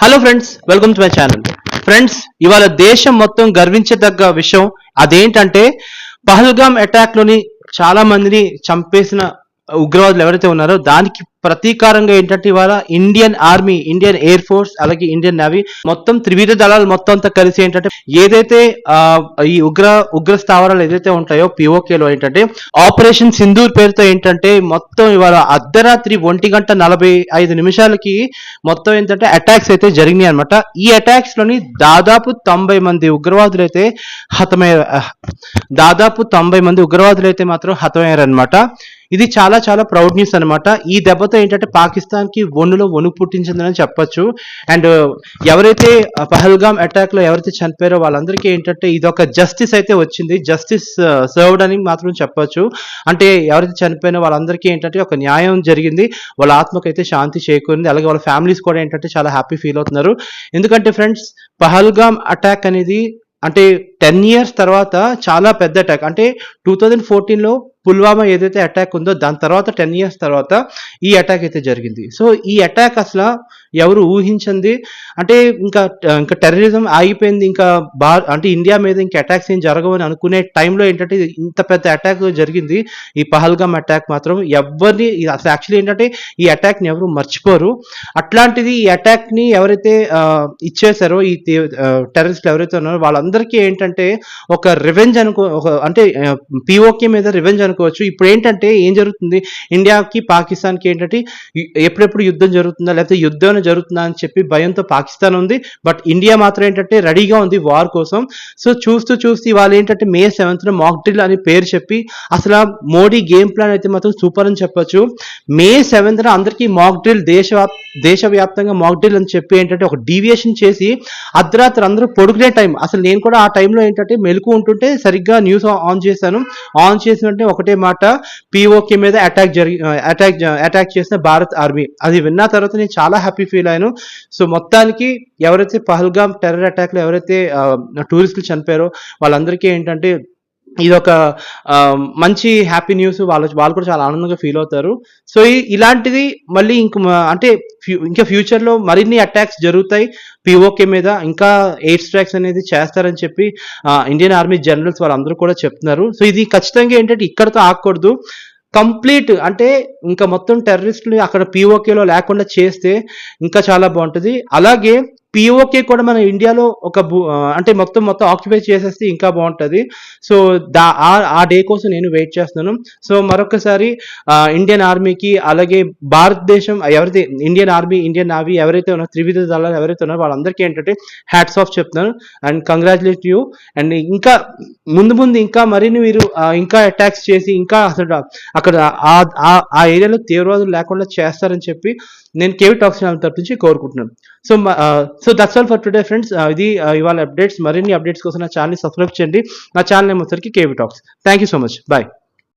Hello friends, welcome to my channel. Friends, ఇవాళ దేశం మొత్తం గర్వించదగ్గ విషయం అదేంటంటే పహల్గామ్ అటాక్ లోని చాలా మందిని చంపేసిన ఉగ్రవాదులు ఎవరైతే ఉన్నారో దానికి ప్రతీకారంగా ఏంటంటే ఇవాళ Indian army, Indian air force, అలాగే ఇండియన్ నేవీ మొత్తం త్రివిధ దళాలు మొత్తం అంతా కలిసి ఏంటంటే ఏదైతే ఈ ఉగ్ర స్థావరాలు ఏదైతే ఉంటాయో పిఓకేలో ఏంటంటే ఆపరేషన్ సింధూర్ పేరుతో ఏంటంటే మొత్తం ఇవాళ అర్ధరాత్రి 1:45 మొత్తం ఏంటంటే అటాక్స్ అయితే జరిగినాయి అనమాట. ఈ అటాక్స్ లోని దాదాపు 90 మంది ఉగ్రవాదులు అయితే మాత్రం హతమయ్యారనమాట. ఇది చాలా చాలా ప్రౌడ్ న్యూస్ అనమాట. ఈ దెబ్బతో ఏంటంటే పాకిస్తాన్ కి ఒన్నులో వణుకు పుట్టించిందని చెప్పొచ్చు. అండ్ ఎవరైతే పహల్గామ్ అటాక్ లో ఎవరైతే చనిపోయారో వాళ్ళందరికీ ఏంటంటే ఇది ఒక జస్టిస్ అయితే వచ్చింది, జస్టిస్ సర్వ్డ్ అని మాత్రం చెప్పొచ్చు. అంటే ఎవరైతే చనిపోయినా వాళ్ళందరికీ ఏంటంటే ఒక న్యాయం జరిగింది, వాళ్ళ ఆత్మకైతే శాంతి చేకూరింది. అలాగే వాళ్ళ ఫ్యామిలీస్ కూడా ఏంటంటే చాలా హ్యాపీ ఫీల్ అవుతున్నారు. ఎందుకంటే ఫ్రెండ్స్, పహల్గామ్ అటాక్ అనేది అంటే 10 years తర్వాత చాలా పెద్ద అటాక్. అంటే 2014లో పుల్వామా ఏదైతే అటాక్ ఉందో దాని తర్వాత 10 years తర్వాత ఈ అటాక్ అయితే జరిగింది. సో ఈ అటాక్ అసలు ఎవరు ఊహించింది. అంటే ఇంకా టెర్రరిజం ఆగిపోయింది, ఇంకా అంటే ఇండియా మీద ఇంకా అటాక్స్ ఏం జరగవని అనుకునే టైంలో ఏంటంటే ఇంత పెద్ద అటాక్ జరిగింది. ఈ పహల్గామ్ అటాక్ మాత్రం ఎవరిని అసలు యాక్చువల్లీ ఏంటంటే ఈ అటాక్ని ఎవరు మర్చిపోరు. అట్లాంటిది ఈ అటాక్ని ఎవరైతే ఇచ్చేసారో ఈ టెర్రరిస్టులు ఎవరైతే ఉన్నారో వాళ్ళందరికీ ఏంటంటే ఒక రివెంజ్ అంటే పిఓకే మీద రివెంజ్ అనుకోవచ్చు. ఇప్పుడు ఏంటంటే ఏం జరుగుతుంది, ఇండియాకి పాకిస్తాన్కి ఏంటంటే ఎప్పుడెప్పుడు యుద్ధం జరుగుతుందా లేకపోతే యుద్ధం జరుగుతుందా అని చెప్పి భయంతో పాకిస్తాన్ ఉంది. బట్ ఇండియా మాత్రం ఏంటంటే రెడీగా ఉంది వార్ కోసం. సో చూస్తూ వాళ్ళు ఏంటంటే May 7th మాక్ డ్రిల్ అని పేరు చెప్పి అసలు మోడీ గేమ్ ప్లాన్ అయితే మాత్రం సూపర్ అని చెప్పొచ్చు. May 7th అందరికీ మాక్ డ్రిల్ దేశవ్యాప్తంగా మాక్ డ్రిల్ అని చెప్పి ఏంటంటే ఒక డీవియేషన్ చేసి అర్ధరాత్రి అందరూ పడుకునే టైం. అసలు నేను కూడా ఆ టైంలో ఏంటంటే మెలకు ఉంటుంటే సరిగ్గా న్యూస్ ఆన్ చేసినట్టే ఒకటే మాట, పిఓకే మీద అటాక్ చేసిన భారత్ ఆర్మీ. అది విన్న తర్వాత నేను చాలా హ్యాపీ ఫీల్ అయ్యాను. సో మొత్తానికి ఎవరైతే పహల్గామ్ టెర్రర్ అటాక్ లో ఎవరైతే టూరిస్టులు చనిపోయారో వాళ్ళందరికీ ఏంటంటే ఇది ఒక మంచి హ్యాపీ న్యూస్. వాళ్ళు కూడా చాలా ఆనందంగా ఫీల్ అవుతారు. సో ఇలాంటిది మళ్ళీ ఇంకా ఫ్యూచర్లో మరిన్ని అటాక్స్ జరుగుతాయి పిఓకే మీద, ఇంకా ఎయిర్ స్ట్రైక్స్ అనేది చేస్తారని చెప్పి ఇండియన్ ఆర్మీ జనరల్స్ వాళ్ళందరూ కూడా చెప్తున్నారు. సో ఇది ఖచ్చితంగా ఏంటంటే ఇక్కడతో ఆగకూడదు. కంప్లీట్ అంటే ఇంకా మొత్తం టెర్రరిస్టులు అక్కడ పిఓకేలో లేకుండా చేస్తే ఇంకా చాలా బాగుంటుంది. అలాగే పిఓకే కూడా మన ఇండియాలో అంటే మొత్తం ఆక్యుపై చేసేస్తే ఇంకా బాగుంటుంది. సో ఆ డే కోసం నేను వెయిట్ చేస్తున్నాను. సో మరొకసారి ఇండియన్ ఆర్మీకి అలాగే భారతదేశం ఎవరైతే ఇండియన్ ఆర్మీ, ఇండియన్ నావీ ఎవరైతే ఉన్నారో త్రివిధ దళాలు ఎవరైతే ఉన్నారో వాళ్ళందరికీ ఏంటంటే హ్యాట్స్ ఆఫ్ చెప్తున్నాను అండ్ కంగ్రాచులేట్ యూ. అండ్ ఇంకా ముందు ఇంకా మరిన్ని మీరు ఇంకా అటాక్స్ చేసి ఇంకా అసలు అక్కడ ఆ ఏరియాలో తీవ్రవాదులు లేకుండా చేస్తారని చెప్పి నేను కేవీ టాక్స్ ఛానల్ తరపు నుంచి కోరుకుంటున్నాను. So that's all for today friends. ఇది ఇవాళ అప్డేట్స్. మరిన్ని అప్డేట్స్ కోసం నా ఛానల్ని సబ్స్క్రైబ్ చేయండి. నా ఛానల్ నేమ్ వచ్చేసరికి KV talks. Thank you so much. Bye.